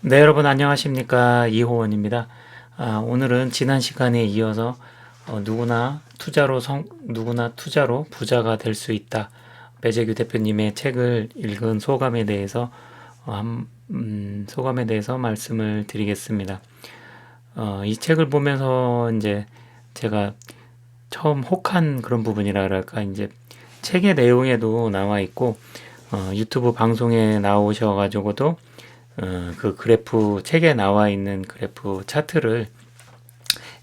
네, 여러분 안녕하십니까? 이호원입니다. 오늘은 지난 시간에 이어서 누구나 투자로 부자가 될 수 있다. 배재규 대표님의 책을 읽은 소감에 대해서 소감에 대해서 말씀을 드리겠습니다. 이 책을 보면서 이제 제가 처음 혹한 그런 부분이라 그럴까, 이제 책의 내용에도 나와 있고 유튜브 방송에 나오셔가지고도 그 그래프, 책에 나와 있는 그래프 차트를,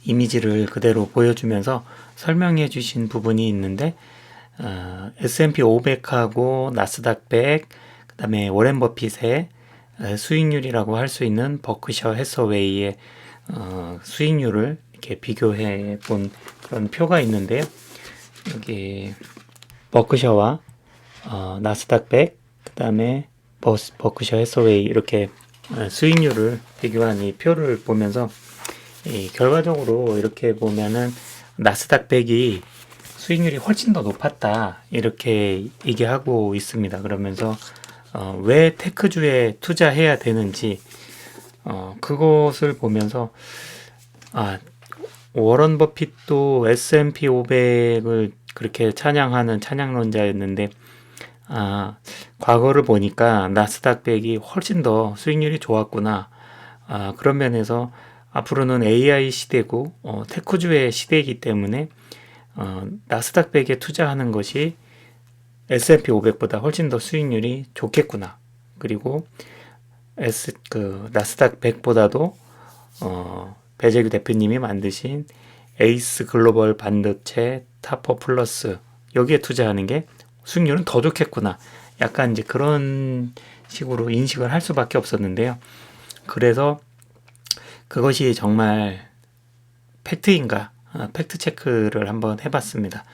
이미지를 그대로 보여주면서 설명해 주신 부분이 있는데, S&P 500하고 나스닥 100, 그 다음에 워렌 버핏의 수익률이라고 할 수 있는 버크셔 해서웨이의 수익률을 이렇게 비교해 본 그런 표가 있는데요. 여기 버크셔와 나스닥 100, 그 다음에 버크셔 해서웨이, 이렇게 수익률을 비교한 이 표를 보면서 결과적으로 이렇게 보면은 나스닥 100이 수익률이 훨씬 더 높았다, 이렇게 얘기하고 있습니다. 그러면서 왜 테크주에 투자해야 되는지 그것을 보면서, 워런 버핏도 S&P 500을 그렇게 찬양하는 찬양론자였는데, 과거를 보니까 나스닥 100이 훨씬 더 수익률이 좋았구나. 그런 면에서 앞으로는 AI 시대고 테크주의 시대이기 때문에 나스닥 100에 투자하는 것이 S&P 500보다 훨씬 더 수익률이 좋겠구나. 그리고 나스닥 100보다도 배재규 대표님이 만드신 에이스 글로벌 반도체 타퍼 플러스, 여기에 투자하는 게 수익률은 더 좋겠구나. 약간 이제 그런 식으로 인식을 할 수밖에 없었는데요. 그래서 그것이 정말 팩트인가? 팩트 체크를 한번 해봤습니다.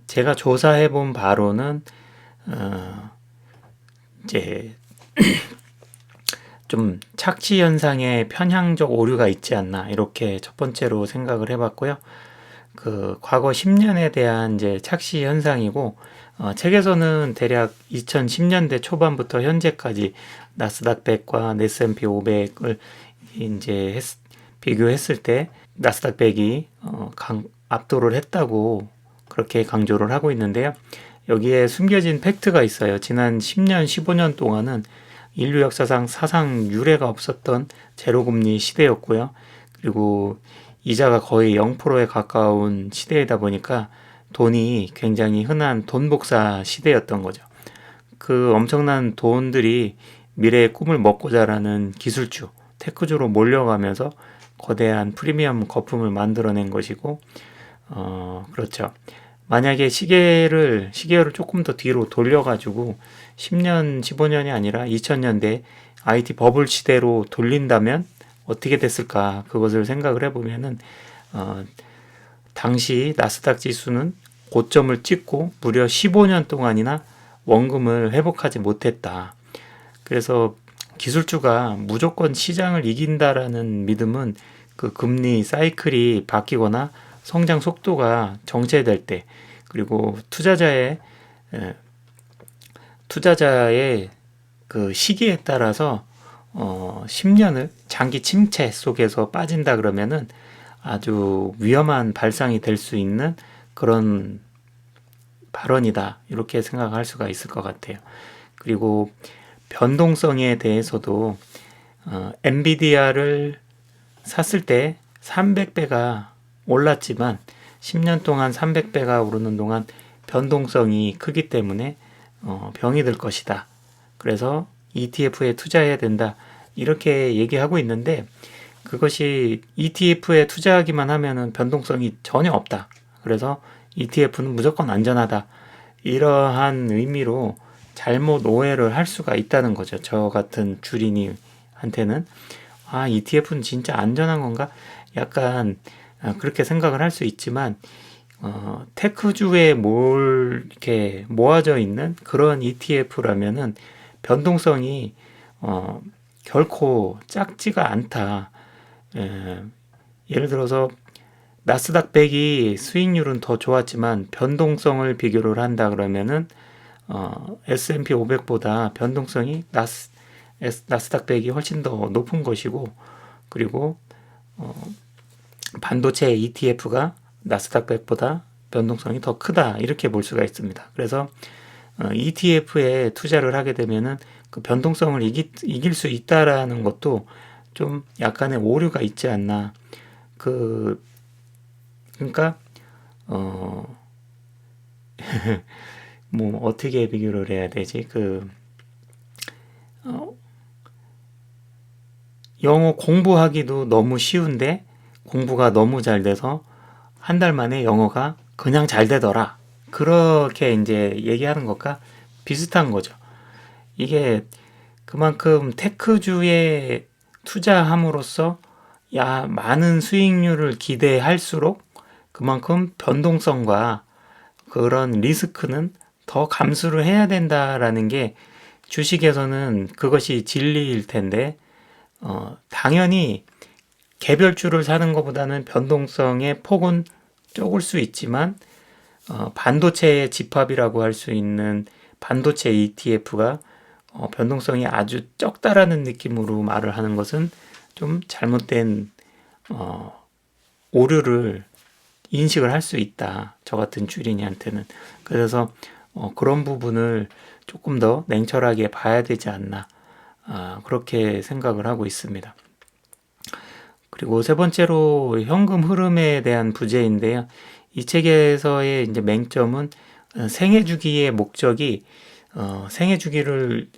제가 조사해 본 바로는 이제 좀 착시 현상에 편향적 오류가 있지 않나, 이렇게 첫 번째로 생각을 해봤고요. 그 과거 10년에 대한 이제 착시 현상이고, 책에서는 대략 2010년대 초반부터 현재까지 나스닥 100과 S&P 500을 이제 비교했을 때 나스닥 100이 압도를 했다고 그렇게 강조를 하고 있는데요. 여기에 숨겨진 팩트가 있어요. 지난 10년, 15년 동안은 인류 역사상 사상 유례가 없었던 제로금리 시대였고요. 그리고 이자가 거의 0%에 가까운 시대이다 보니까 돈이 굉장히 흔한 돈 복사 시대였던 거죠. 그 엄청난 돈들이 미래의 꿈을 먹고 자라는 기술주, 테크주로 몰려가면서 거대한 프리미엄 거품을 만들어낸 것이고, 그렇죠. 만약에 시계를 조금 더 뒤로 돌려가지고 10년, 15년이 아니라 2000년대 IT 버블 시대로 돌린다면 어떻게 됐을까? 그것을 생각을 해보면은, 당시 나스닥 지수는 고점을 찍고 무려 15년 동안이나 원금을 회복하지 못했다. 그래서 기술주가 무조건 시장을 이긴다라는 믿음은 그 금리 사이클이 바뀌거나 성장 속도가 정체될 때, 그리고 투자자의 그 시기에 따라서 10년을 장기 침체 속에서 빠진다 그러면은 아주 위험한 발상이 될 수 있는 그런 발언이다, 이렇게 생각할 수가 있을 것 같아요. 그리고 변동성에 대해서도 엔비디아를 샀을 때 300배가 올랐지만 10년 동안 300배가 오르는 동안 변동성이 크기 때문에 병이 들 것이다. 그래서 ETF에 투자해야 된다, 이렇게 얘기하고 있는데, 그것이 ETF에 투자하기만 하면은 변동성이 전혀 없다. 그래서 ETF는 무조건 안전하다, 이러한 의미로 잘못 오해를 할 수가 있다는 거죠. 저 같은 주린이한테는 ETF는 진짜 안전한 건가? 약간 그렇게 생각을 할 수 있지만, 테크주에 이렇게 모아져 있는 그런 ETF라면은 변동성이 결코 작지가 않다. 예를 들어서 나스닥 100이 수익률은 더 좋았지만 변동성을 비교를 한다 그러면은 S&P 500보다 변동성이 나스닥 100이 훨씬 더 높은 것이고, 그리고 반도체 ETF가 나스닥 100보다 변동성이 더 크다, 이렇게 볼 수가 있습니다. 그래서 ETF에 투자를 하게 되면은 그 변동성을 이길 수 있다라는 것도 좀 약간의 오류가 있지 않나. 그러니까 뭐 어떻게 비교를 해야 되지? 영어 공부하기도 너무 쉬운데 공부가 너무 잘 돼서 한 달 만에 영어가 그냥 잘 되더라. 그렇게 이제 얘기하는 것과 비슷한 거죠. 이게 그만큼 테크주에 투자함으로써 많은 수익률을 기대할수록 그만큼 변동성과 그런 리스크는 더 감수를 해야 된다라는 게 주식에서는 그것이 진리일 텐데, 당연히 개별주를 사는 것보다는 변동성의 폭은 적을 수 있지만, 반도체의 집합이라고 할 수 있는 반도체 ETF가 변동성이 아주 적다라는 느낌으로 말을 하는 것은 좀 잘못된 오류를 인식을 할 수 있다. 저 같은 주린이한테는. 그래서 그런 부분을 조금 더 냉철하게 봐야 되지 않나. 그렇게 생각을 하고 있습니다. 그리고 세 번째로 현금 흐름에 대한 부재인데요. 이 책에서의 이제 맹점은 생애 주기의 목적이 생애 주기를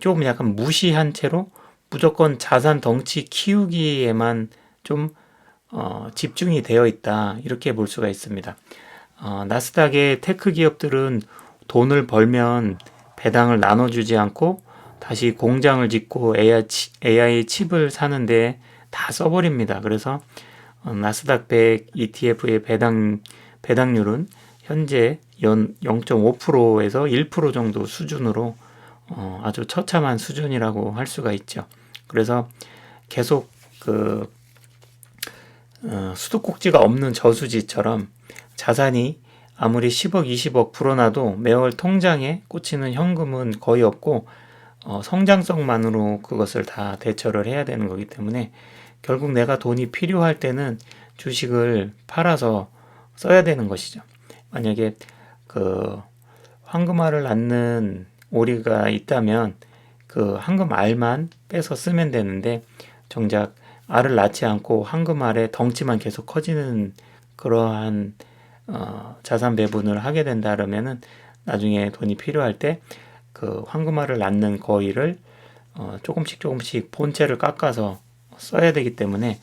좀 약간 무시한 채로 무조건 자산 덩치 키우기에만 좀 집중이 되어 있다, 이렇게 볼 수가 있습니다. 나스닥의 테크 기업들은 돈을 벌면 배당을 나눠주지 않고 다시 공장을 짓고 AI 칩을 사는데 다 써버립니다. 그래서 나스닥 100 ETF의 배당률은 현재 연 0.5%에서 1% 정도 수준으로 아주 처참한 수준이라고 할 수가 있죠. 그래서 계속 수도꼭지가 없는 저수지처럼 자산이 아무리 10억, 20억 불어나도 매월 통장에 꽂히는 현금은 거의 없고 성장성만으로 그것을 다 대처를 해야 되는 거기 때문에 결국 내가 돈이 필요할 때는 주식을 팔아서 써야 되는 것이죠. 만약에 황금알을 낳는 오리가 있다면 그 황금 알만 빼서 쓰면 되는데, 정작 알을 낳지 않고 황금알의 덩치만 계속 커지는 그러한 자산 배분을 하게 된다 그러면은 나중에 돈이 필요할 때 그 황금알을 낳는 거위를 조금씩 본체를 깎아서 써야 되기 때문에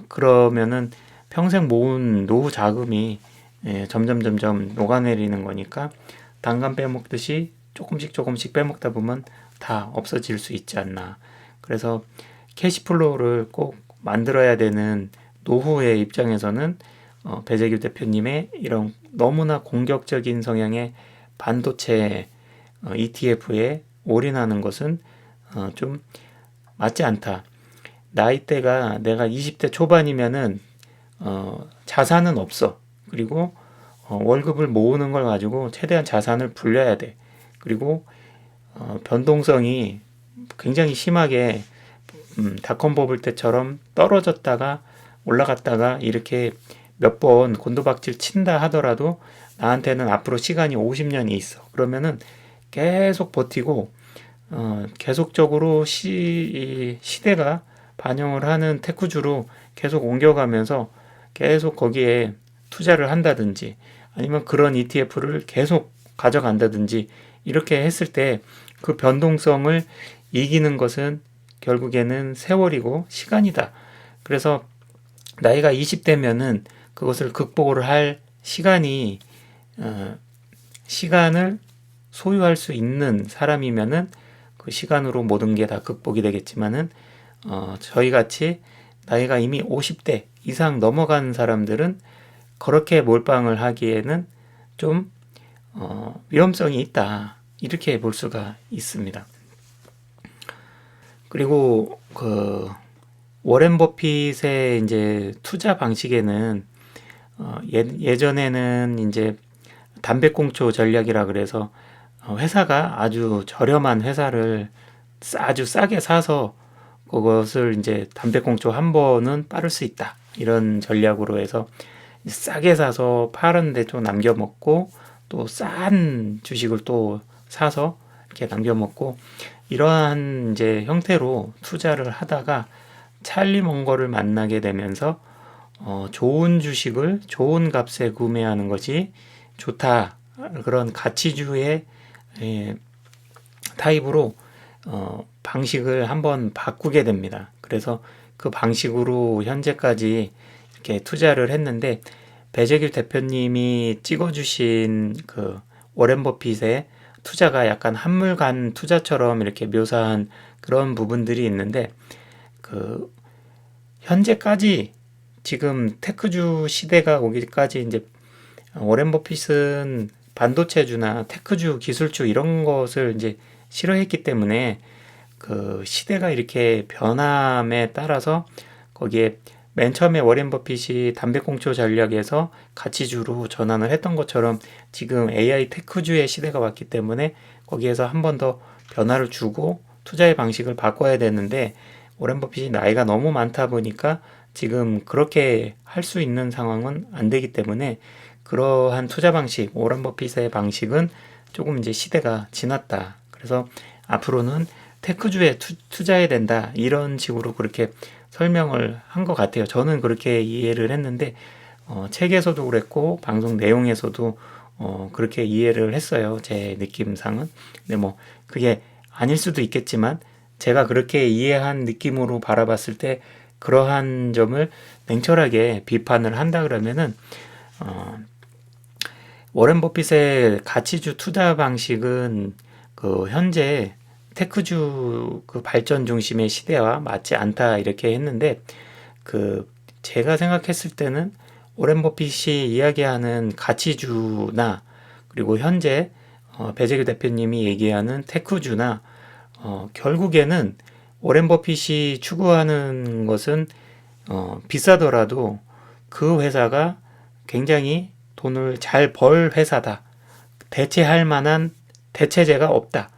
그러면은 평생 모은 노후 자금이 점점 녹아내리는 거니까 단감 빼먹듯이 조금씩 빼먹다 보면 다 없어질 수 있지 않나. 그래서 캐시플로우를 꼭 만들어야 되는 노후의 입장에서는 배재규 대표님의 이런 너무나 공격적인 성향의 반도체 ETF에 올인하는 것은 좀 맞지 않다. 나이대가 내가 20대 초반이면은 자산은 없어. 그리고 월급을 모으는 걸 가지고 최대한 자산을 불려야 돼. 그리고 변동성이 굉장히 심하게 닷컴 버블 때처럼 떨어졌다가 올라갔다가 이렇게 몇 번 곤두박질 친다 하더라도 나한테는 앞으로 시간이 50년이 있어. 그러면은 계속 버티고 계속적으로 시대가 반영을 하는 테크주로 계속 옮겨가면서 계속 거기에 투자를 한다든지 아니면 그런 ETF를 계속 가져간다든지 이렇게 했을 때 그 변동성을 이기는 것은 결국에는 세월이고 시간이다. 그래서 나이가 20대면은 그것을 극복을 할 시간을 소유할 수 있는 사람이면은 그 시간으로 모든 게 다 극복이 되겠지만은 저희 같이 나이가 이미 50대 이상 넘어간 사람들은 그렇게 몰빵을 하기에는 좀 위험성이 있다, 이렇게 볼 수가 있습니다. 그리고 워렌 버핏의 이제 투자 방식에는 예전에는 이제 담배꽁초 전략이라 그래서 회사가 아주 저렴한 회사를 아주 싸게 사서 그것을 이제 담배꽁초 한 번은 빠를 수 있다. 이런 전략으로 해서 싸게 사서 파는데 좀 남겨 먹고 또 싼 주식을 또 사서 이렇게 남겨 먹고 이러한 이제 형태로 투자를 하다가 찰리 멍거를 만나게 되면서 좋은 주식을 좋은 값에 구매하는 것이 좋다. 그런 가치주의 타입으로 방식을 한번 바꾸게 됩니다. 그래서 그 방식으로 현재까지 이렇게 투자를 했는데 배재길 대표님이 찍어주신 그 워렌 버핏의 투자가 약간 한물간 투자처럼 이렇게 묘사한 그런 부분들이 있는데 그 현재까지 지금 테크주 시대가 오기까지 이제 워렌 버핏은 반도체주나 테크주, 기술주 이런 것을 이제 싫어했기 때문에 그 시대가 이렇게 변함에 따라서 거기에 맨 처음에 워렌 버핏이 담배꽁초 전략에서 가치주로 전환을 했던 것처럼 지금 AI 테크주의 시대가 왔기 때문에 거기에서 한 번 더 변화를 주고 투자의 방식을 바꿔야 되는데 워렌 버핏이 나이가 너무 많다 보니까 지금 그렇게 할 수 있는 상황은 안 되기 때문에 그러한 투자 방식, 워렌 버핏의 방식은 조금 이제 시대가 지났다. 그래서 앞으로는 테크주에 투자해야 된다. 이런 식으로 그렇게 설명을 한 것 같아요. 저는 그렇게 이해를 했는데 책에서도 그랬고 방송 내용에서도 그렇게 이해를 했어요. 제 느낌상은. 근데 뭐 그게 아닐 수도 있겠지만 제가 그렇게 이해한 느낌으로 바라봤을 때 그러한 점을 냉철하게 비판을 한다 그러면은 워렌 버핏의 가치주 투자 방식은 그 현재 테크주 그 발전 중심의 시대와 맞지 않다 이렇게 했는데 그 제가 생각했을 때는 워렌 버핏이 이야기하는 가치주나 그리고 현재 배재규 대표님이 얘기하는 테크주나 결국에는 워렌 버핏이 추구하는 것은 비싸더라도 그 회사가 굉장히 돈을 잘 벌 회사다. 대체할 만한 대체제가 없다.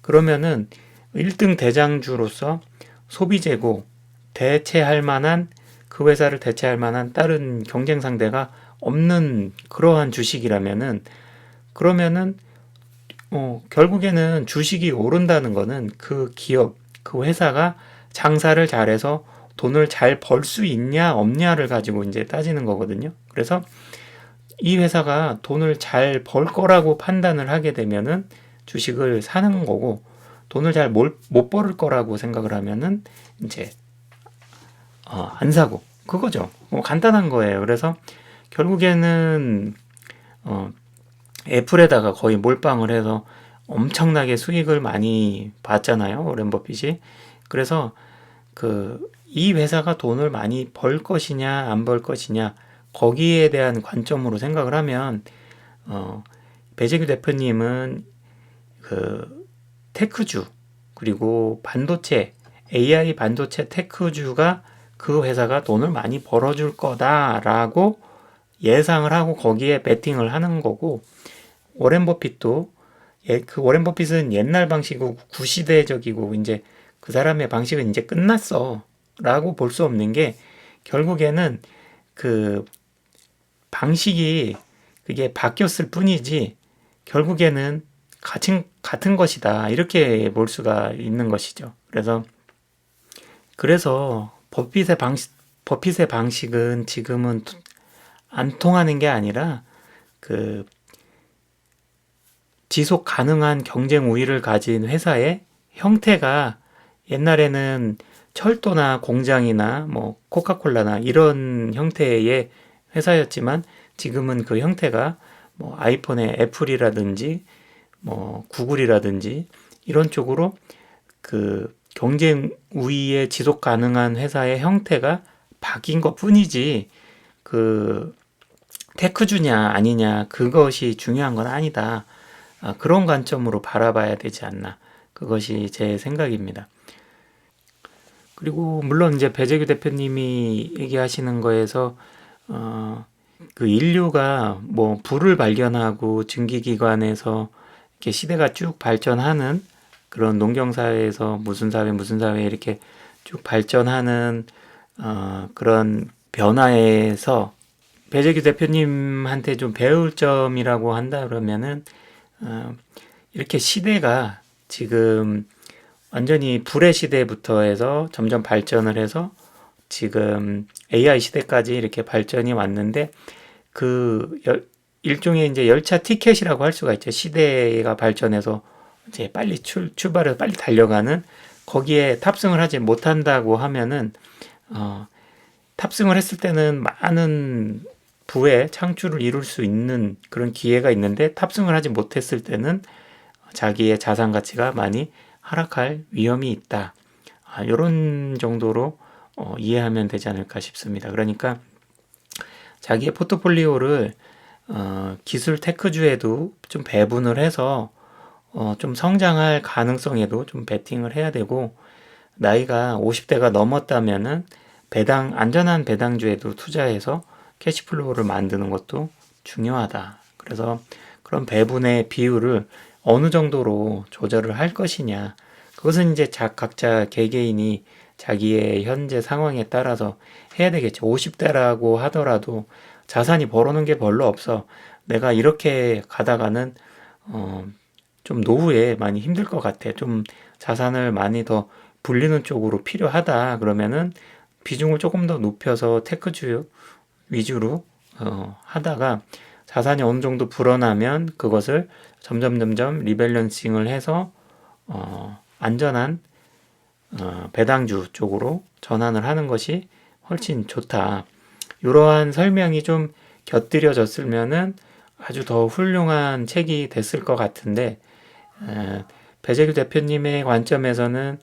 그러면은 1등 대장주로서 소비재고 대체할 만한 그 회사를 대체할 만한 다른 경쟁 상대가 없는 그러한 주식이라면은 그러면은 결국에는 주식이 오른다는 거는 그 기업, 그 회사가 장사를 잘해서 돈을 잘 벌 수 있냐 없냐를 가지고 이제 따지는 거거든요. 그래서 이 회사가 돈을 잘 벌 거라고 판단을 하게 되면은 주식을 사는 거고 돈을 잘 못 벌을 거라고 생각을 하면은 이제 안 사고 그거죠. 간단한 거예요. 그래서 결국에는 애플에다가 거의 몰빵을 해서 엄청나게 수익을 많이 봤잖아요. 워렌 버핏이. 그래서 이 회사가 돈을 많이 벌 것이냐 안 벌 것이냐 거기에 대한 관점으로 생각을 하면 배재규 대표님은 그 테크주 그리고 반도체 AI 반도체 테크주가 그 회사가 돈을 많이 벌어줄 거다라고 예상을 하고 거기에 베팅을 하는 거고 워렌 버핏도 그 워렌 버핏은 옛날 방식이고 구시대적이고 이제 그 사람의 방식은 이제 끝났어라고 볼 수 없는 게 결국에는 그 방식이 그게 바뀌었을 뿐이지 결국에는 같은 것이다 이렇게 볼 수가 있는 것이죠. 그래서 버핏의 방식은 지금은 안 통하는 게 아니라 그 지속 가능한 경쟁 우위를 가진 회사의 형태가 옛날에는 철도나 공장이나 뭐 코카콜라나 이런 형태의 회사였지만 지금은 그 형태가 뭐 아이폰의 애플이라든지 뭐 구글이라든지 이런 쪽으로 그 경쟁 우위에 지속 가능한 회사의 형태가 바뀐 것 뿐이지 그 테크주냐 아니냐 그것이 중요한 건 아니다. 그런 관점으로 바라봐야 되지 않나. 그것이 제 생각입니다. 그리고 물론 이제 배재규 대표님이 얘기하시는 거에서 그 인류가 뭐 불을 발견하고 증기기관에서 이렇게 시대가 쭉 발전하는 그런 농경사회에서 무슨 사회 이렇게 쭉 발전하는 그런 변화에서 배재규 대표님한테 좀 배울 점이라고 한다 그러면은 이렇게 시대가 지금 완전히 불의 시대부터 해서 점점 발전을 해서 지금 AI 시대까지 이렇게 발전이 왔는데 일종의 이제 열차 티켓이라고 할 수가 있죠. 시대가 발전해서 이제 빨리 출발해서 빨리 달려가는 거기에 탑승을 하지 못한다고 하면은 탑승을 했을 때는 많은 부의 창출을 이룰 수 있는 그런 기회가 있는데 탑승을 하지 못했을 때는 자기의 자산 가치가 많이 하락할 위험이 있다. 이런 정도로 이해하면 되지 않을까 싶습니다. 그러니까 자기의 포트폴리오를 기술 테크주에도 좀 배분을 해서 좀 성장할 가능성에도 좀 베팅을 해야 되고 나이가 50대가 넘었다면은 안전한 배당주에도 투자해서 캐시플로우를 만드는 것도 중요하다. 그래서 그런 배분의 비율을 어느 정도로 조절을 할 것이냐. 그것은 이제 각자 개개인이 자기의 현재 상황에 따라서 해야 되겠죠. 50대라고 하더라도 자산이 벌어놓은 게 별로 없어. 내가 이렇게 가다가는 좀 노후에 많이 힘들 것 같아. 좀 자산을 많이 더 불리는 쪽으로 필요하다. 그러면은 비중을 조금 더 높여서 테크주 위주로 하다가 자산이 어느 정도 불어나면 그것을 점점 리밸런싱을 해서 안전한 배당주 쪽으로 전환을 하는 것이 훨씬 좋다. 이러한 설명이 좀 곁들여졌으면은 아주 더 훌륭한 책이 됐을 것 같은데 배재규 대표님의 관점에서는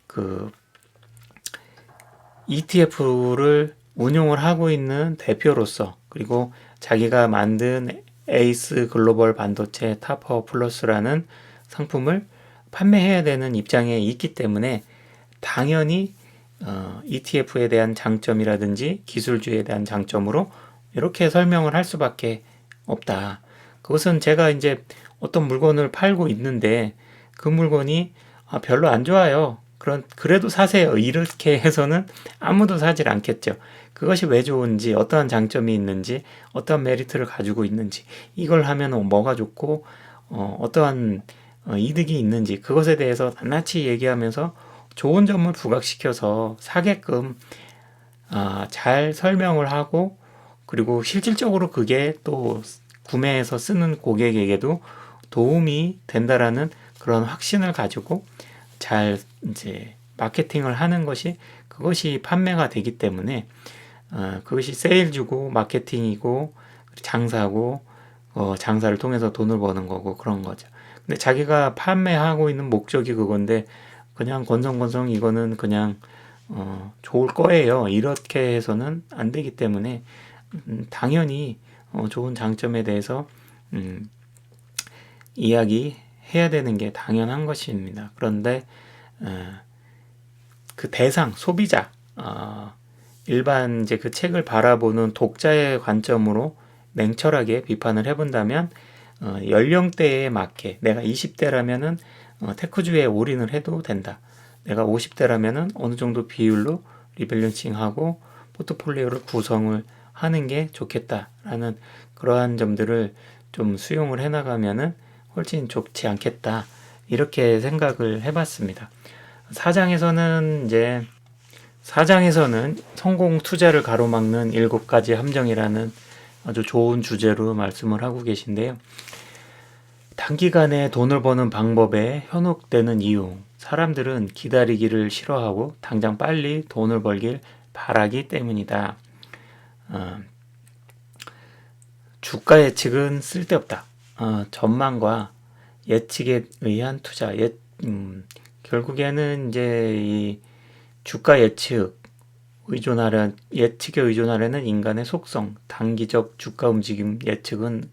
그 ETF를 운용을 하고 있는 대표로서 그리고 자기가 만든 에이스 글로벌 반도체 타퍼 플러스라는 상품을 판매해야 되는 입장에 있기 때문에 당연히 ETF에 대한 장점이라든지 기술주에 대한 장점으로 이렇게 설명을 할 수밖에 없다. 그것은 제가 이제 어떤 물건을 팔고 있는데 그 물건이 별로 안 좋아요. 그래도 사세요. 이렇게 해서는 아무도 사질 않겠죠. 그것이 왜 좋은지, 어떠한 장점이 있는지, 어떠한 메리트를 가지고 있는지, 이걸 하면 뭐가 좋고, 어떠한 이득이 있는지, 그것에 대해서 낱낱이 얘기하면서 좋은 점을 부각시켜서 사게끔 잘 설명을 하고, 그리고 실질적으로 그게 또 구매해서 쓰는 고객에게도 도움이 된다라는 그런 확신을 가지고 잘 이제 마케팅을 하는 그것이 판매가 되기 때문에 그것이 세일주고 마케팅이고 장사고 장사를 통해서 돈을 버는 거고 그런 거죠. 근데 자기가 판매하고 있는 목적이 그건데 그냥 건성건성 이거는 그냥 좋을 거예요. 이렇게 해서는 안 되기 때문에 당연히 좋은 장점에 대해서 이야기해야 되는 게 당연한 것입니다. 그런데 그 대상 소비자 일반 이제 그 책을 바라보는 독자의 관점으로 냉철하게 비판을 해본다면 연령대에 맞게 내가 20대라면은 테크주에 올인을 해도 된다. 내가 50대라면은 어느 정도 비율로 리밸런싱하고 포트폴리오를 구성을 하는 게 좋겠다라는 그러한 점들을 좀 수용을 해나가면은 훨씬 좋지 않겠다. 이렇게 생각을 해봤습니다. 사장에서는 성공 투자를 가로막는 7가지 함정이라는 아주 좋은 주제로 말씀을 하고 계신데요. 단기간에 돈을 버는 방법에 현혹되는 이유. 사람들은 기다리기를 싫어하고 당장 빨리 돈을 벌길 바라기 때문이다. 주가 예측은 쓸데없다. 전망과 예측에 의한 투자. 결국에는 이제 이 주가 예측에 의존하려는 인간의 속성, 단기적 주가 움직임 예측은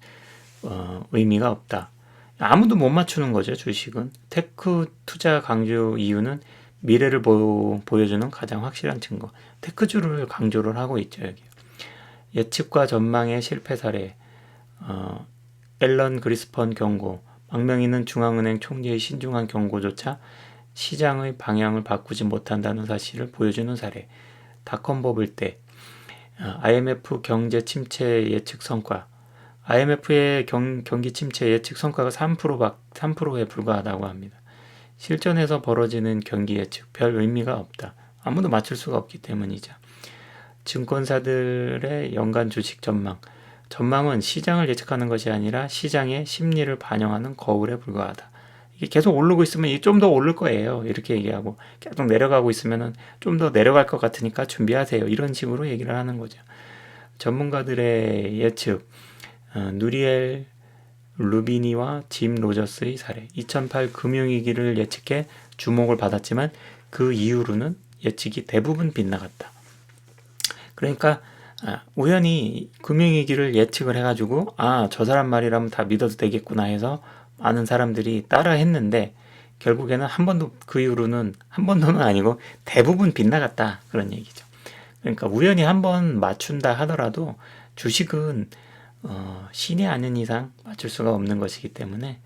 의미가 없다. 아무도 못 맞추는 거죠, 주식은. 테크 투자 강조 이유는 미래를 보여주는 가장 확실한 증거. 테크주를 강조를 하고 있죠, 여기. 예측과 전망의 실패 사례. 앨런 그리스펀 경고, 망명인은 중앙은행 총리의 신중한 경고조차 시장의 방향을 바꾸지 못한다는 사실을 보여주는 사례. 닷컴 버블 때 IMF 경제 침체 예측 성과. IMF의 경기 침체 예측 성과가 3%에 불과하다고 합니다. 실전에서 벌어지는 경기 예측 별 의미가 없다. 아무도 맞출 수가 없기 때문이죠. 증권사들의 연간 주식 전망. 전망은 시장을 예측하는 것이 아니라 시장의 심리를 반영하는 거울에 불과하다. 이게 계속 오르고 있으면 이게 좀 더 오를 거예요. 이렇게 얘기하고 계속 내려가고 있으면 좀 더 내려갈 것 같으니까 준비하세요. 이런 식으로 얘기를 하는 거죠. 전문가들의 예측. 누리엘 루비니와 짐 로저스의 사례. 2008 금융위기를 예측해 주목을 받았지만 그 이후로는 예측이 대부분 빗나갔다. 그러니까 우연히 금융위기를 예측을 해가지고 저 사람 말이라면 다 믿어도 되겠구나 해서 많은 사람들이 따라 했는데 결국에는 그 이후로는 한 번도는 아니고 대부분 빗나갔다, 그런 얘기죠. 그러니까 우연히 한번 맞춘다 하더라도 주식은 신이 아닌 이상 맞출 수가 없는 것이기 때문에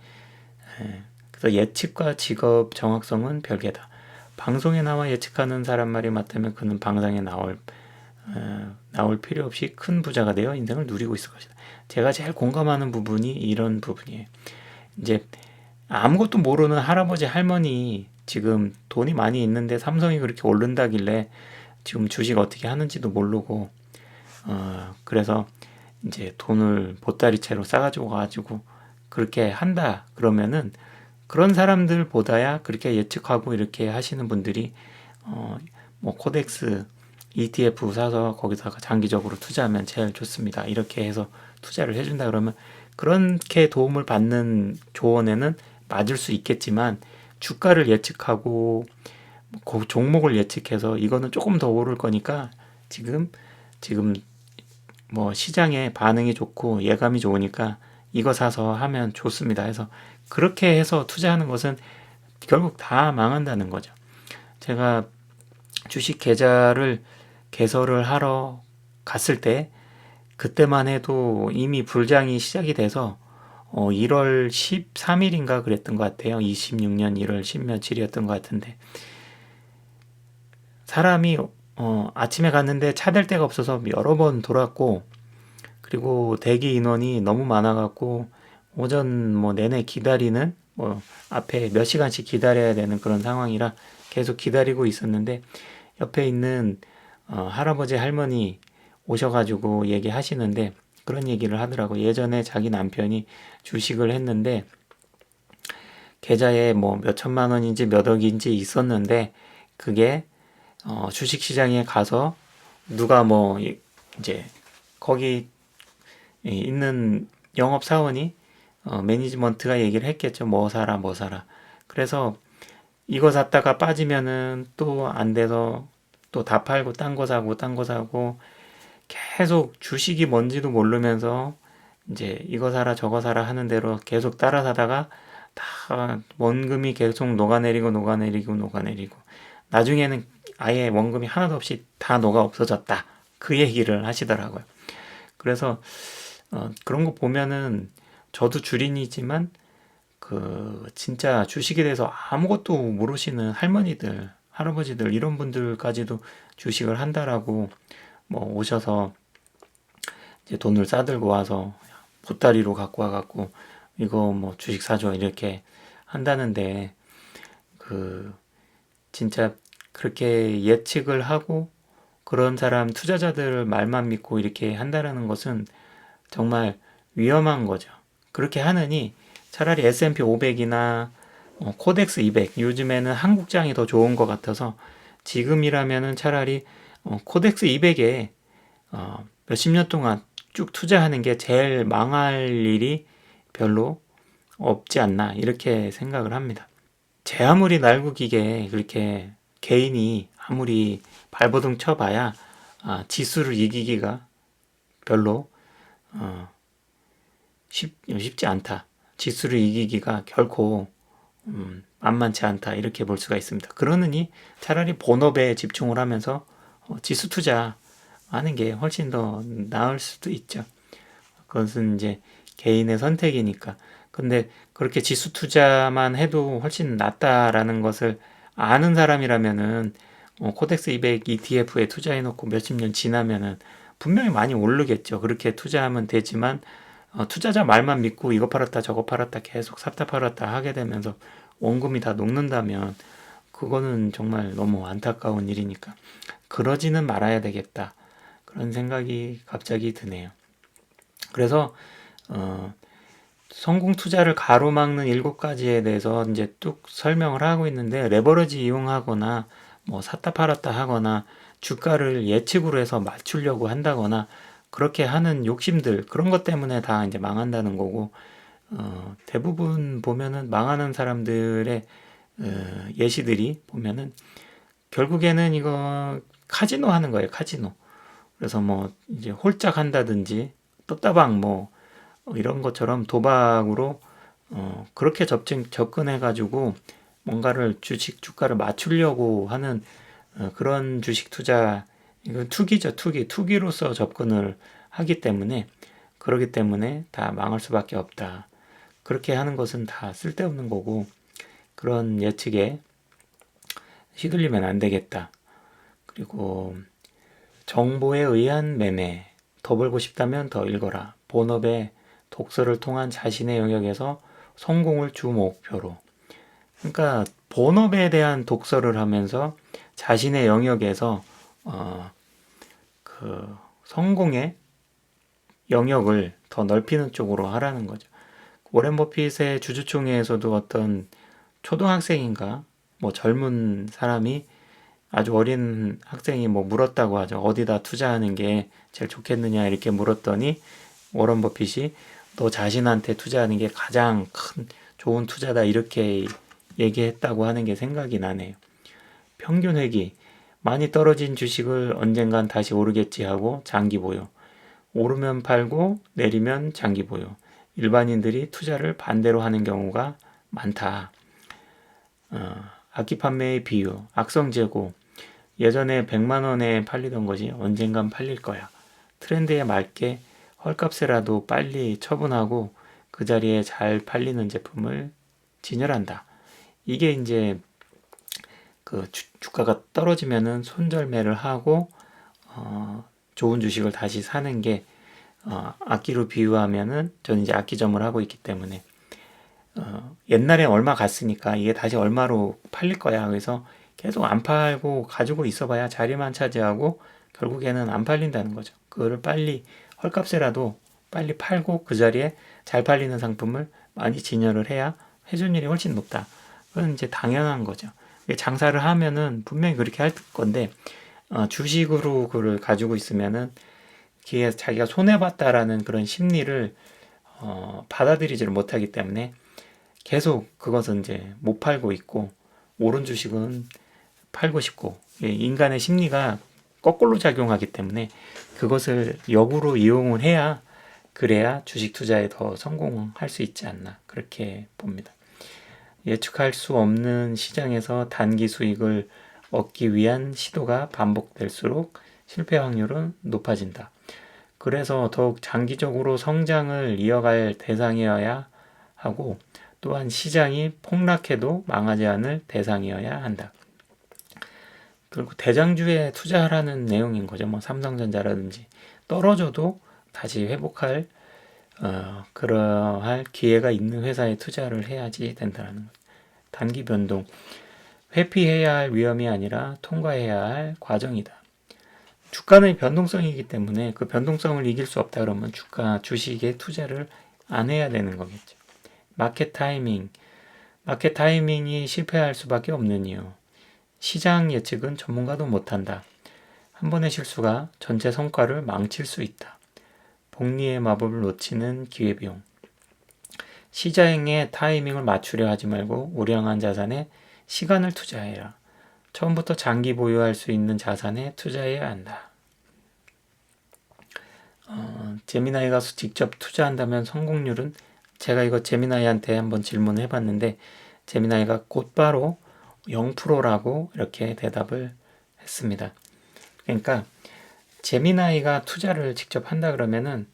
그래서 예측과 직업 정확성은 별개다. 방송에 나와 예측하는 사람 말이 맞다면 그는 방송에 나올 필요 없이 큰 부자가 되어 인생을 누리고 있을 것이다. 제가 제일 공감하는 부분이 이런 부분이에요. 이제 아무것도 모르는 할아버지 할머니, 지금 돈이 많이 있는데 삼성이 그렇게 오른다길래 지금 주식 어떻게 하는지도 모르고 그래서 이제 돈을 보따리채로 싸가지고 가지고 그렇게 한다 그러면은 그런 사람들보다야 그렇게 예측하고 이렇게 하시는 분들이 뭐 코덱스 ETF 사서 거기다가 장기적으로 투자하면 제일 좋습니다. 이렇게 해서 투자를 해준다 그러면 그렇게 도움을 받는 조언에는 맞을 수 있겠지만 주가를 예측하고 그 종목을 예측해서 이거는 조금 더 오를 거니까 지금 뭐 시장에 반응이 좋고 예감이 좋으니까 이거 사서 하면 좋습니다 해서 그렇게 해서 투자하는 것은 결국 다 망한다는 거죠. 제가 주식 계좌를 개설을 하러 갔을 때 그때만 해도 이미 불장이 시작이 돼서 1월 13일인가 그랬던 것 같아요. 26년 1월 10 며칠이었던 것 같은데 사람이 아침에 갔는데 차 댈 데가 없어서 여러 번 돌았고 그리고 대기 인원이 너무 많아갖고 오전 뭐 내내 기다리는 앞에 몇 시간씩 기다려야 되는 그런 상황이라 계속 기다리고 있었는데 옆에 있는 할아버지 할머니 오셔가지고 얘기하시는데 그런 얘기를 하더라고. 예전에 자기 남편이 주식을 했는데 계좌에 뭐 몇 천만 원인지 몇 억인지 있었는데 그게 주식시장에 가서 누가 뭐 이제 거기 있는 영업사원이 매니지먼트가 얘기를 했겠죠. 뭐 사라 뭐 사라. 그래서 이거 샀다가 빠지면은 또 안 돼서 또 다 팔고 딴 거 사고 계속 주식이 뭔지도 모르면서 이제 이거 사라 저거 사라 하는 대로 계속 따라 사다가 다 원금이 계속 녹아내리고 나중에는 아예 원금이 하나도 없이 다 녹아 없어졌다. 그 얘기를 하시더라고요. 그래서 그런 거 보면은 저도 주린이지만 그 진짜 주식에 대해서 아무것도 모르시는 할머니들, 할아버지들 이런 분들까지도 주식을 한다라고 뭐 오셔서 이제 돈을 싸들고 와서 보따리로 갖고 와갖고 이거 뭐 주식 사줘 이렇게 한다는데 그 진짜 그렇게 예측을 하고 그런 사람 투자자들 말만 믿고 이렇게 한다라는 것은 정말 위험한 거죠. 그렇게 하느니 차라리 S&P 500이나 코덱스 200 요즘에는 한국장이 더 좋은 것 같아서 지금이라면은 차라리 코덱스 200에 몇십 년 동안 쭉 투자하는 게 제일 망할 일이 별로 없지 않나 이렇게 생각을 합니다. 제 아무리 날고기게 그렇게 개인이 아무리 발버둥 쳐봐야 지수를 이기기가 별로 쉽지 않다. 지수를 이기기가 결코 만만치 않다 이렇게 볼 수가 있습니다. 그러느니 차라리 본업에 집중을 하면서 지수 투자하는 게 훨씬 더 나을 수도 있죠. 그것은 이제 개인의 선택이니까. 근데 그렇게 지수 투자만 해도 훨씬 낫다라는 것을 아는 사람이라면은 코덱스 200 ETF에 투자해놓고 몇십 년 지나면은 분명히 많이 오르겠죠. 그렇게 투자하면 되지만 투자자 말만 믿고 이거 팔았다 저거 팔았다 계속 샀다 팔았다 하게 되면서 원금이 다 녹는다면 그거는 정말 너무 안타까운 일이니까 그러지는 말아야 되겠다. 그런 생각이 갑자기 드네요. 그래서 성공 투자를 가로막는 7가지에 대해서 이제 뚝 설명을 하고 있는데, 레버리지 이용하거나 뭐 샀다 팔았다 하거나 주가를 예측으로 해서 맞추려고 한다거나 그렇게 하는 욕심들, 그런 것 때문에 다 이제 망한다는 거고, 대부분 보면은 망하는 사람들의 예시들이 보면은 결국에는 이거 카지노 하는 거예요, 카지노. 그래서 뭐 이제 홀짝 한다든지 떴다방 뭐 이런 것처럼 도박으로 그렇게 접근해가지고 뭔가를 주식 주가를 맞추려고 하는 그런 주식 투자, 이건 투기죠, 투기로서 접근을 하기 때문에, 그러기 때문에 다 망할 수밖에 없다. 그렇게 하는 것은 다 쓸데없는 거고, 그런 예측에 휘둘리면 안 되겠다. 그리고 정보에 의한 매매, 더 벌고 싶다면 더 읽어라. 본업에 독서를 통한 자신의 영역에서 성공을 주 목표로. 그러니까 본업에 대한 독서를 하면서 자신의 영역에서 그 성공의 영역을 더 넓히는 쪽으로 하라는 거죠. 오렌 버핏의 주주총회에서도 어떤 초등학생인가 뭐 젊은 사람이, 아주 어린 학생이 뭐 물었다고 하죠. 어디다 투자하는 게 제일 좋겠느냐 이렇게 물었더니 워런 버핏이 너 자신한테 투자하는 게 가장 큰 좋은 투자다 이렇게 얘기했다고 하는 게 생각이 나네요. 평균 회귀, 많이 떨어진 주식을 언젠간 다시 오르겠지 하고 장기 보유, 오르면 팔고 내리면 장기 보유. 일반인들이 투자를 반대로 하는 경우가 많다. 악기 판매의 비유, 악성 재고, 예전에 100만 원에 팔리던 것이 언젠간 팔릴 거야. 트렌드에 맞게 헐값에라도 빨리 처분하고 그 자리에 잘 팔리는 제품을 진열한다. 이게 이제 그 주가가 떨어지면은 손절매를 하고 좋은 주식을 다시 사는 게, 악기로 비유하면은 저는 이제 악기점을 하고 있기 때문에 옛날에 얼마 갔으니까 이게 다시 얼마로 팔릴 거야. 그래서 계속 안 팔고 가지고 있어봐야 자리만 차지하고 결국에는 안 팔린다는 거죠. 그거를 빨리 헐값에라도 빨리 팔고 그 자리에 잘 팔리는 상품을 많이 진열을 해야 회전율이 훨씬 높다. 그건 이제 당연한 거죠. 장사를 하면은 분명히 그렇게 할 건데, 주식으로 그걸 가지고 있으면은 기에 자기가 손해봤다라는 그런 심리를 받아들이지를 못하기 때문에 계속 그것은 이제 못 팔고 있고, 오른 주식은 팔고 싶고, 인간의 심리가 거꾸로 작용하기 때문에 그것을 역으로 이용을 해야, 그래야 주식 투자에 더 성공할 수 있지 않나 그렇게 봅니다. 예측할 수 없는 시장에서 단기 수익을 얻기 위한 시도가 반복될수록 실패 확률은 높아진다. 그래서 더욱 장기적으로 성장을 이어갈 대상이어야 하고, 또한 시장이 폭락해도 망하지 않을 대상이어야 한다. 그리고 대장주에 투자하라는 내용인 거죠. 뭐 삼성전자라든지 떨어져도 다시 회복할 그러할 기회가 있는 회사에 투자를 해야지 된다는 거죠. 단기 변동, 회피해야 할 위험이 아니라 통과해야 할 과정이다. 주가는 변동성이기 때문에 그 변동성을 이길 수 없다 그러면 주식에 투자를 안 해야 되는 거겠죠. 마켓 타이밍이 실패할 수밖에 없는 이유. 시장 예측은 전문가도 못한다. 한 번의 실수가 전체 성과를 망칠 수 있다. 복리의 마법을 놓치는 기회비용. 시장의 타이밍을 맞추려 하지 말고 우량한 자산에 시간을 투자해라. 처음부터 장기 보유할 수 있는 자산에 투자해야 한다. 제미나이가 직접 투자한다면 성공률은, 제가 이거 제미나이한테 한번 질문을 해봤는데 제미나이가 곧바로 0%라고 이렇게 대답을 했습니다. 그러니까 제미나이가 투자를 직접 한다 그러면은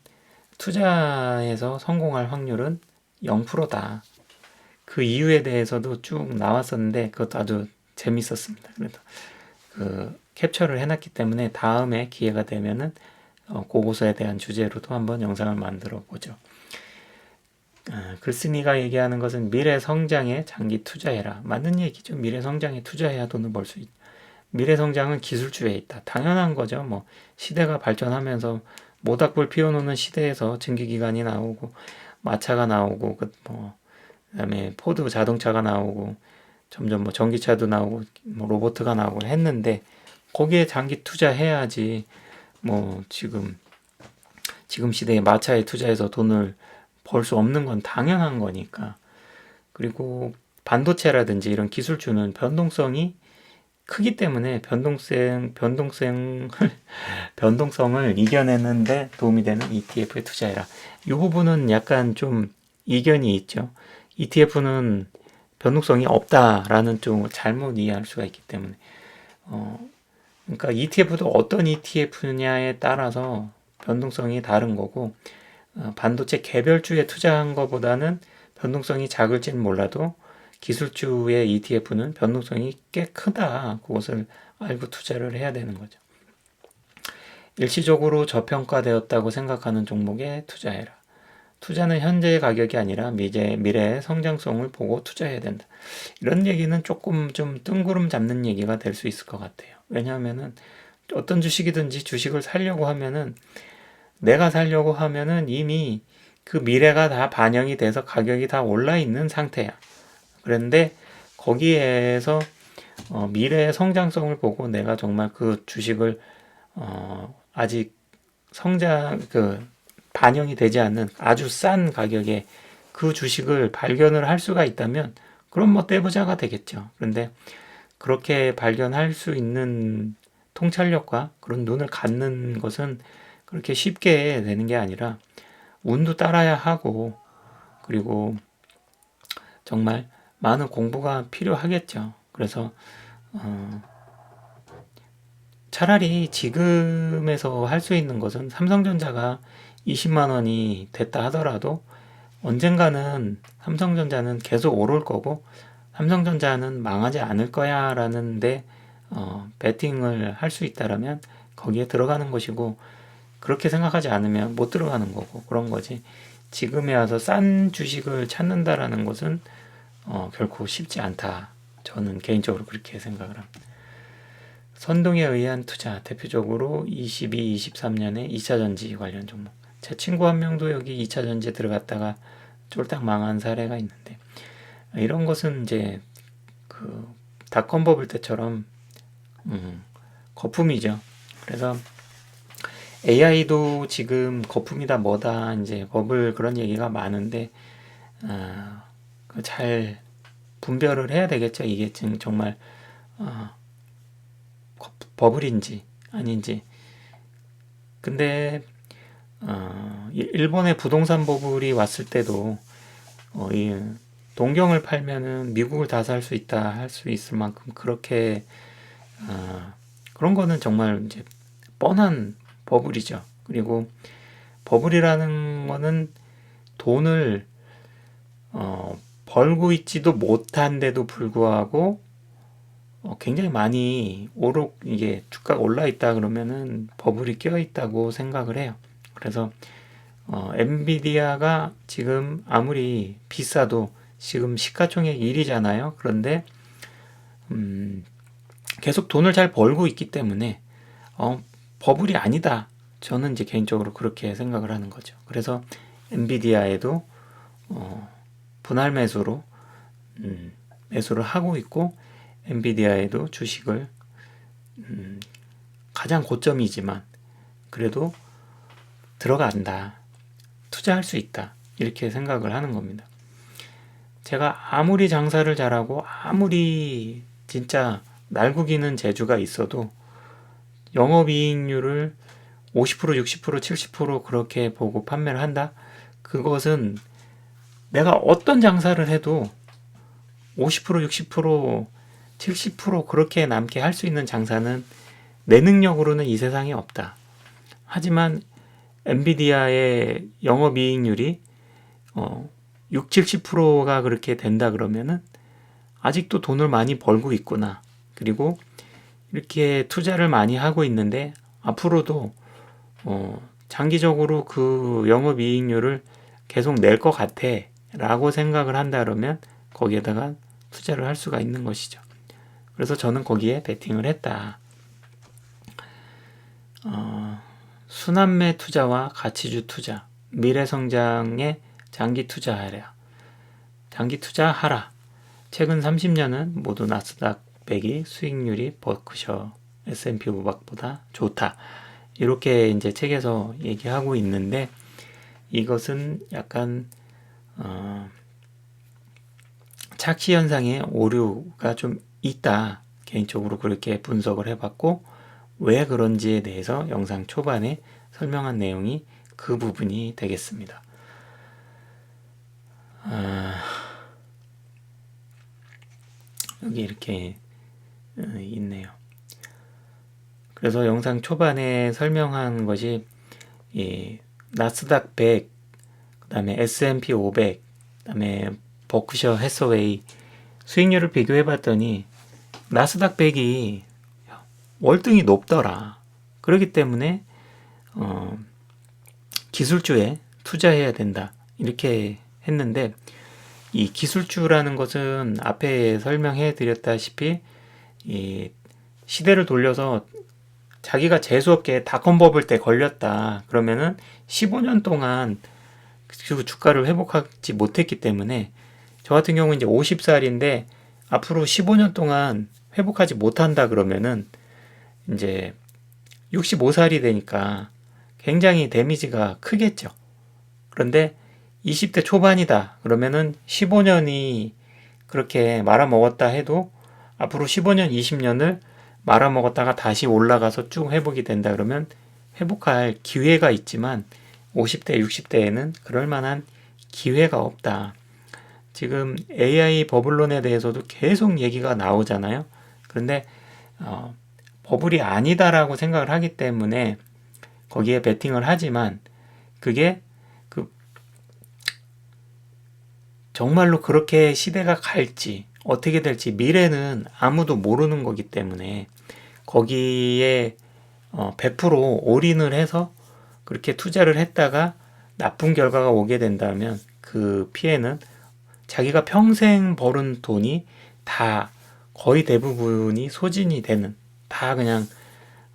투자에서 성공할 확률은 0%다. 그 이유에 대해서도 쭉 나왔었는데 그것도 아주 재밌었습니다. 그래도 그 캡처를 해놨기 때문에 다음에 기회가 되면은 그것에 대한 주제로도 한번 영상을 만들어 보죠. 글쓴이가 얘기하는 것은 미래 성장에 장기 투자해라. 맞는 얘기죠. 미래 성장에 투자해야 돈을 벌 수 있다. 미래 성장은 기술주의에 있다. 당연한 거죠. 뭐 시대가 발전하면서 모닥불 피워놓는 시대에서 증기기관이 나오고 마차가 나오고 그다음에 포드 자동차가 나오고 점점 뭐 전기차도 나오고 뭐 로보트가 나오고 했는데 거기에 장기 투자해야지. 뭐 지금 시대에 마차에 투자해서 돈을 벌 수 없는 건 당연한 거니까. 그리고 반도체라든지 이런 기술주는 변동성이 크기 때문에 변동성을 이겨내는데 도움이 되는 ETF에 투자해라. 이 부분은 약간 좀 이견이 있죠. ETF는 변동성이 없다라는 좀 잘못 이해할 수가 있기 때문에 그러니까 ETF도 어떤 ETF냐에 따라서 변동성이 다른 거고 반도체 개별주에 투자한 것보다는 변동성이 작을지는 몰라도 기술주의 ETF는 변동성이 꽤 크다. 그것을 알고 투자를 해야 되는 거죠. 일시적으로 저평가되었다고 생각하는 종목에 투자해라. 투자는 현재의 가격이 아니라 미래의 성장성을 보고 투자해야 된다. 이런 얘기는 조금 좀 뜬구름 잡는 얘기가 될 수 있을 것 같아요. 왜냐하면은 어떤 주식이든지 주식을 사려고 하면은 내가 사려고 하면은 이미 그 미래가 다 반영이 돼서 가격이 다 올라 있는 상태야. 그런데 거기에서 미래의 성장성을 보고 내가 정말 그 주식을 아직 반영이 되지 않는 아주 싼 가격에 그 주식을 발견을 할 수가 있다면 그럼 뭐 떼부자가 되겠죠. 그런데 그렇게 발견할 수 있는 통찰력과 그런 눈을 갖는 것은 그렇게 쉽게 되는 게 아니라 운도 따라야 하고 그리고 정말 많은 공부가 필요하겠죠. 그래서 차라리 지금에서 할 수 있는 것은 삼성전자가 20만 원이 됐다 하더라도 언젠가는 삼성전자는 계속 오를 거고 삼성전자는 망하지 않을 거야 라는데 베팅을 할 수 있다라면 거기에 들어가는 것이고 그렇게 생각하지 않으면 못 들어가는 거고 그런 거지. 지금에 와서 싼 주식을 찾는다라는 것은 결코 쉽지 않다. 저는 개인적으로 그렇게 생각을 합니다. 선동에 의한 투자, 대표적으로 22, 23년에 2차전지 관련 종목. 제 친구 한 명도 여기 2차전지에 들어갔다가 쫄딱 망한 사례가 있는데 이런 것은 이제 그 닷컴 버블 때처럼 거품이죠. 그래서 AI도 지금 거품이다 뭐다 이제 버블 그런 얘기가 많은데 잘 분별을 해야 되겠죠. 이게 지금 정말 버블인지 아닌지. 근데 일본의 부동산 버블이 왔을 때도 이 동경을 팔면은 미국을 다 살 수 있다 할 수 있을 만큼 그렇게 그런 거는 정말 이제 뻔한 버블이죠. 그리고 버블이라는 거는 돈을 벌고 있지도 못한데도 불구하고 굉장히 많이 이게 주가가 올라 있다 그러면은 버블이 껴 있다고 생각을 해요. 그래서 엔비디아가 지금 아무리 비싸도 지금 시가총액 1위잖아요. 그런데 계속 돈을 잘 벌고 있기 때문에 버블이 아니다. 저는 이제 개인적으로 그렇게 생각을 하는 거죠. 그래서 엔비디아에도 분할 매수로 매수를 하고 있고 엔비디아에도 주식을 가장 고점이지만 그래도 들어간다. 투자할 수 있다. 이렇게 생각을 하는 겁니다. 제가 아무리 장사를 잘하고 아무리 진짜 날구기는 재주가 있어도 영업이익률을 50%, 60%, 70% 그렇게 보고 판매를 한다? 그것은 내가 어떤 장사를 해도 50%, 60%, 70% 그렇게 남게 할 수 있는 장사는 내 능력으로는 이 세상에 없다. 하지만 엔비디아의 영업이익률이 6, 70%가 그렇게 된다 그러면은 아직도 돈을 많이 벌고 있구나. 그리고 이렇게 투자를 많이 하고 있는데 앞으로도 장기적으로 그 영업이익률을 계속 낼 것 같아 라고 생각을 한다 그러면 거기에다가 투자를 할 수가 있는 것이죠. 그래서 저는 거기에 베팅을 했다. 순환매 투자와 가치주 투자, 미래성장에 장기 투자하라. 장기 투자하라. 최근 30년은 모두 나스닥 100이 수익률이 버크셔 S&P 500보다 좋다. 이렇게 이제 책에서 얘기하고 있는데 이것은 약간 착시 현상의 오류가 좀 있다. 개인적으로 그렇게 분석을 해봤고 왜 그런지에 대해서 영상 초반에 설명한 내용이 그 부분이 되겠습니다. 여기 이렇게 있네요. 그래서 영상 초반에 설명한 것이 이 나스닥 100, 그 다음에 S&P 500, 그 다음에 버크셔 해서웨이 수익률을 비교해 봤더니 나스닥 100이 월등히 높더라. 그렇기 때문에 기술주에 투자해야 된다. 이렇게 했는데 이 기술주라는 것은 앞에 설명해 드렸다시피 이 시대를 돌려서 자기가 재수없게 닷컴 버블 때 걸렸다. 그러면은 15년 동안 그 주가를 회복하지 못했기 때문에 저 같은 경우는 이제 50살인데 앞으로 15년 동안 회복하지 못한다 그러면은 이제 65살이 되니까 굉장히 데미지가 크겠죠. 그런데 20대 초반이다 그러면은 15년이 그렇게 말아먹었다 해도 앞으로 15년, 20년을 말아먹었다가 다시 올라가서 쭉 회복이 된다 그러면 회복할 기회가 있지만 50대, 60대에는 그럴 만한 기회가 없다. 지금 AI 버블론에 대해서도 계속 얘기가 나오잖아요. 그런데 버블이 아니다라고 생각을 하기 때문에 거기에 베팅을 하지만 그게 정말로 그렇게 시대가 갈지 어떻게 될지 미래는 아무도 모르는 거기 때문에 거기에 100% 올인을 해서 그렇게 투자를 했다가 나쁜 결과가 오게 된다면 그 피해는 자기가 평생 벌은 돈이 다 거의 대부분이 소진이 되는 다 그냥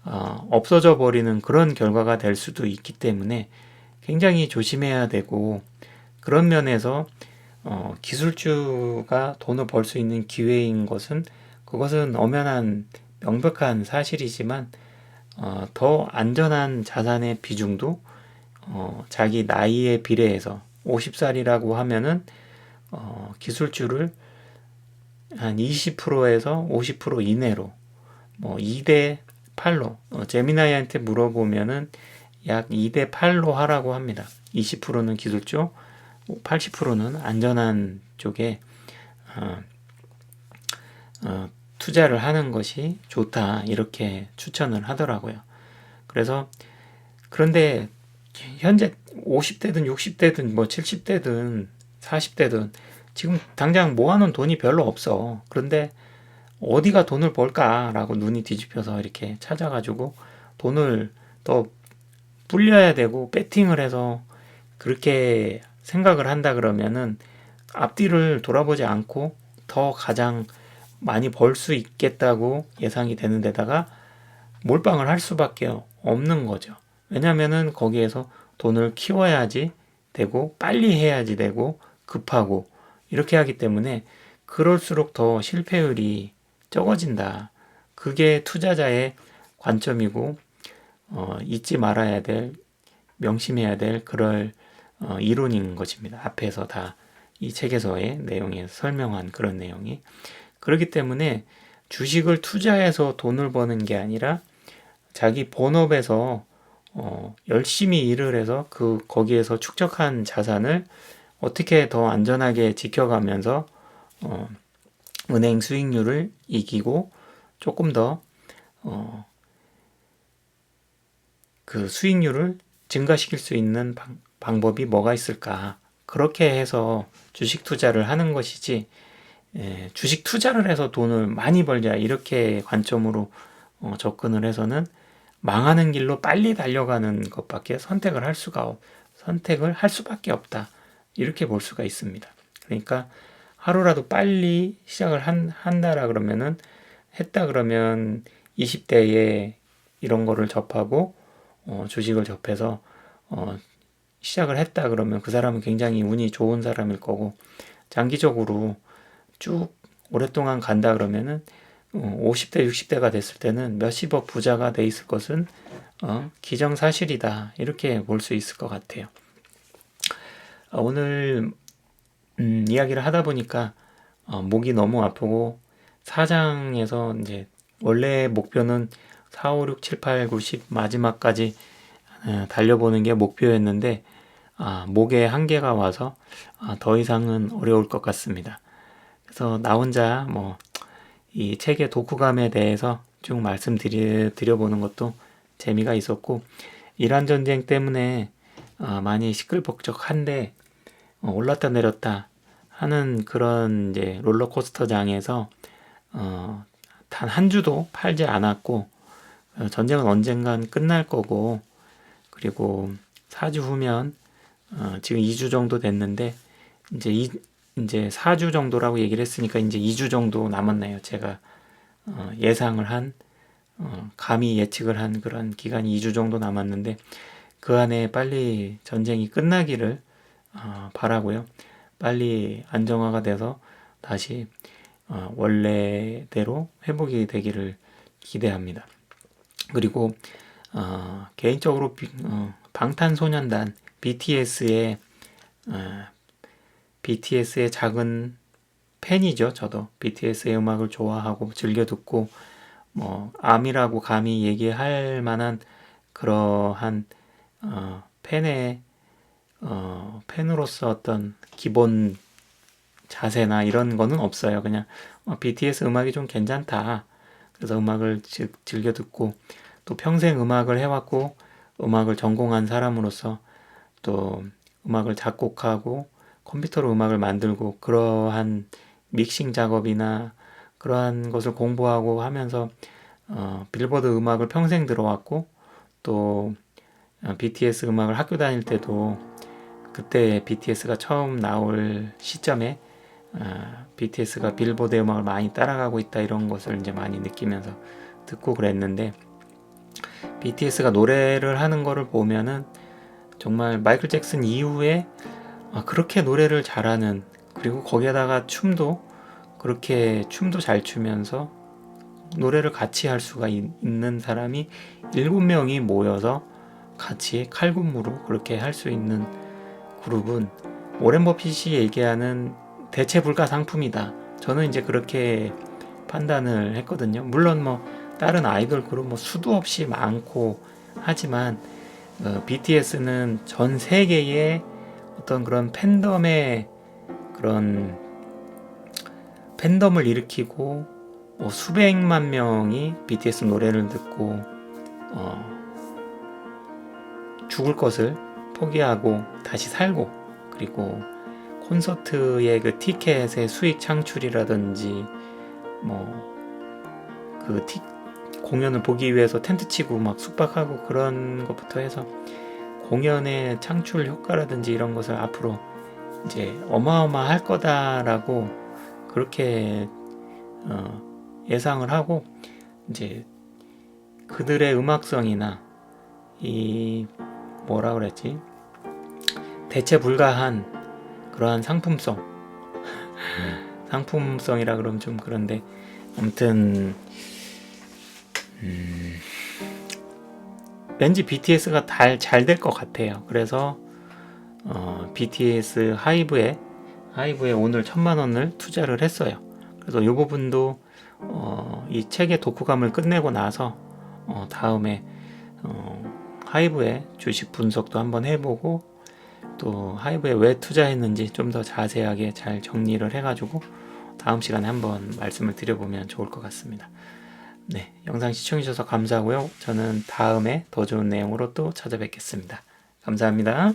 없어져 버리는 그런 결과가 될 수도 있기 때문에 굉장히 조심해야 되고 그런 면에서 기술주가 돈을 벌 수 있는 기회인 것은 그것은 엄연한 명백한 사실이지만 더 안전한 자산의 비중도 자기 나이에 비례해서 50살이라고 하면은 기술주를 한 20%에서 50% 이내로 뭐 2대 8로 제미나이한테 물어보면은 약 2대 8로 하라고 합니다. 20%는 기술주, 80%는 안전한 쪽에 투자를 하는 것이 좋다 이렇게 추천을 하더라고요. 그래서 그런데 현재 50대든 60대든 뭐 70대든 40대든 지금 당장 모아놓은 돈이 별로 없어. 그런데 어디가 돈을 벌까라고 눈이 뒤집혀서 이렇게 찾아가지고 돈을 더 불려야 되고 배팅을 해서 그렇게 생각을 한다 그러면은 앞뒤를 돌아보지 않고 더 가장 많이 벌 수 있겠다고 예상이 되는 데다가 몰빵을 할 수밖에 없는 거죠. 왜냐면은 거기에서 돈을 키워야지 되고 빨리 해야지 되고 급하고 이렇게 하기 때문에 그럴수록 더 실패율이 적어진다. 그게 투자자의 관점이고 잊지 말아야 될 명심해야 될 그럴 이론인 것입니다. 앞에서 다 이 책에서의 내용에 설명한 그런 내용이 그렇기 때문에 주식을 투자해서 돈을 버는 게 아니라 자기 본업에서 열심히 일을 해서 거기에서 축적한 자산을 어떻게 더 안전하게 지켜가면서 은행 수익률을 이기고 조금 더 그 수익률을 증가시킬 수 있는 방법이 뭐가 있을까? 그렇게 해서 주식 투자를 하는 것이지, 주식 투자를 해서 돈을 많이 벌자 이렇게 관점으로 접근을 해서는 망하는 길로 빨리 달려가는 것밖에 선택을 할 수밖에 없다. 이렇게 볼 수가 있습니다. 그러니까 하루라도 빨리 시작을 한다라 그러면은 했다 그러면 20대에 이런 거를 접하고 주식을 접해서 시작을 했다 그러면 그 사람은 굉장히 운이 좋은 사람일 거고, 장기적으로 쭉 오랫동안 간다 그러면은 50대, 60대가 됐을 때는 몇십억 부자가 돼 있을 것은 기정사실이다. 이렇게 볼 수 있을 것 같아요. 오늘 이야기를 하다 보니까 목이 너무 아프고, 사장에서 이제 원래 목표는 4, 5, 6, 7, 8, 9, 10 마지막까지 달려보는 게 목표였는데 목에 한계가 와서 더 이상은 어려울 것 같습니다. 그래서 나 혼자 이 책의 독후감에 대해서 쭉 말씀드려보는 것도 재미가 있었고, 이란 전쟁 때문에 많이 시끌벅적한데 올랐다 내렸다 하는 그런 이제 롤러코스터장에서 단 한 주도 팔지 않았고, 전쟁은 언젠간 끝날 거고, 그리고 4주 후면 지금 2주 정도 됐는데 이제 4주 정도라고 얘기를 했으니까 이제 2주 정도 남았네요. 제가 예상을 한 감히 예측을 한 그런 기간이 2주 정도 남았는데, 그 안에 빨리 전쟁이 끝나기를 바라고요. 빨리 안정화가 돼서 다시 원래대로 회복이 되기를 기대합니다. 그리고 개인적으로 방탄소년단 BTS의 작은 팬이죠. 저도 BTS의 음악을 좋아하고 즐겨 듣고 암이라고 감히 얘기할 만한 그러한 팬으로서 어떤 기본 자세나 이런 거는 없어요. 그냥 BTS 음악이 좀 괜찮다. 그래서 음악을 즐겨 듣고, 또 평생 음악을 해왔고 음악을 전공한 사람으로서 또 음악을 작곡하고 컴퓨터로 음악을 만들고 그러한 믹싱 작업이나 그러한 것을 공부하고 하면서 빌보드 음악을 평생 들어왔고, 또 BTS 음악을 학교 다닐 때도 그때 BTS가 처음 나올 시점에 BTS가 빌보드의 음악을 많이 따라가고 있다, 이런 것을 이제 많이 느끼면서 듣고 그랬는데, BTS가 노래를 하는 거를 보면은 정말 마이클 잭슨 이후에 그렇게 노래를 잘하는, 그리고 거기에다가 그렇게 춤도 잘 추면서 노래를 같이 할 수가 있는 사람이 7명이 모여서 같이 칼군무로 그렇게 할 수 있는 그룹은 오렌 버핏이 얘기하는 대체 불가 상품이다. 저는 이제 그렇게 판단을 했거든요. 물론 다른 아이돌 그룹 수도 없이 많고 하지만 BTS는 전 세계의 어떤 그런 팬덤을 일으키고 수백만 명이 BTS 노래를 듣고 죽을 것을 포기하고 다시 살고, 그리고 콘서트의 그 티켓의 수익 창출이라든지 공연을 보기 위해서 텐트 치고 막 숙박하고 그런 것부터 해서 공연의 창출 효과라든지 이런 것을 앞으로 이제 어마어마할 거다라고 그렇게 예상을 하고, 이제 그들의 음악성이나 이 뭐라 그랬지, 대체 불가한 그러한 상품성이라 그러면 좀 그런데, 아무튼 왠지 BTS가 잘 될 것 같아요. 그래서 BTS 하이브에 오늘 1,000,000원을 투자를 했어요. 그래서 이 부분도 이 책의 독후감을 끝내고 나서 다음에 하이브의 주식 분석도 한번 해보고, 또 하이브에 왜 투자했는지 좀 더 자세하게 잘 정리를 해가지고 다음 시간에 한번 말씀을 드려보면 좋을 것 같습니다. 네, 영상 시청해주셔서 감사하고요. 저는 다음에 더 좋은 내용으로 또 찾아뵙겠습니다. 감사합니다.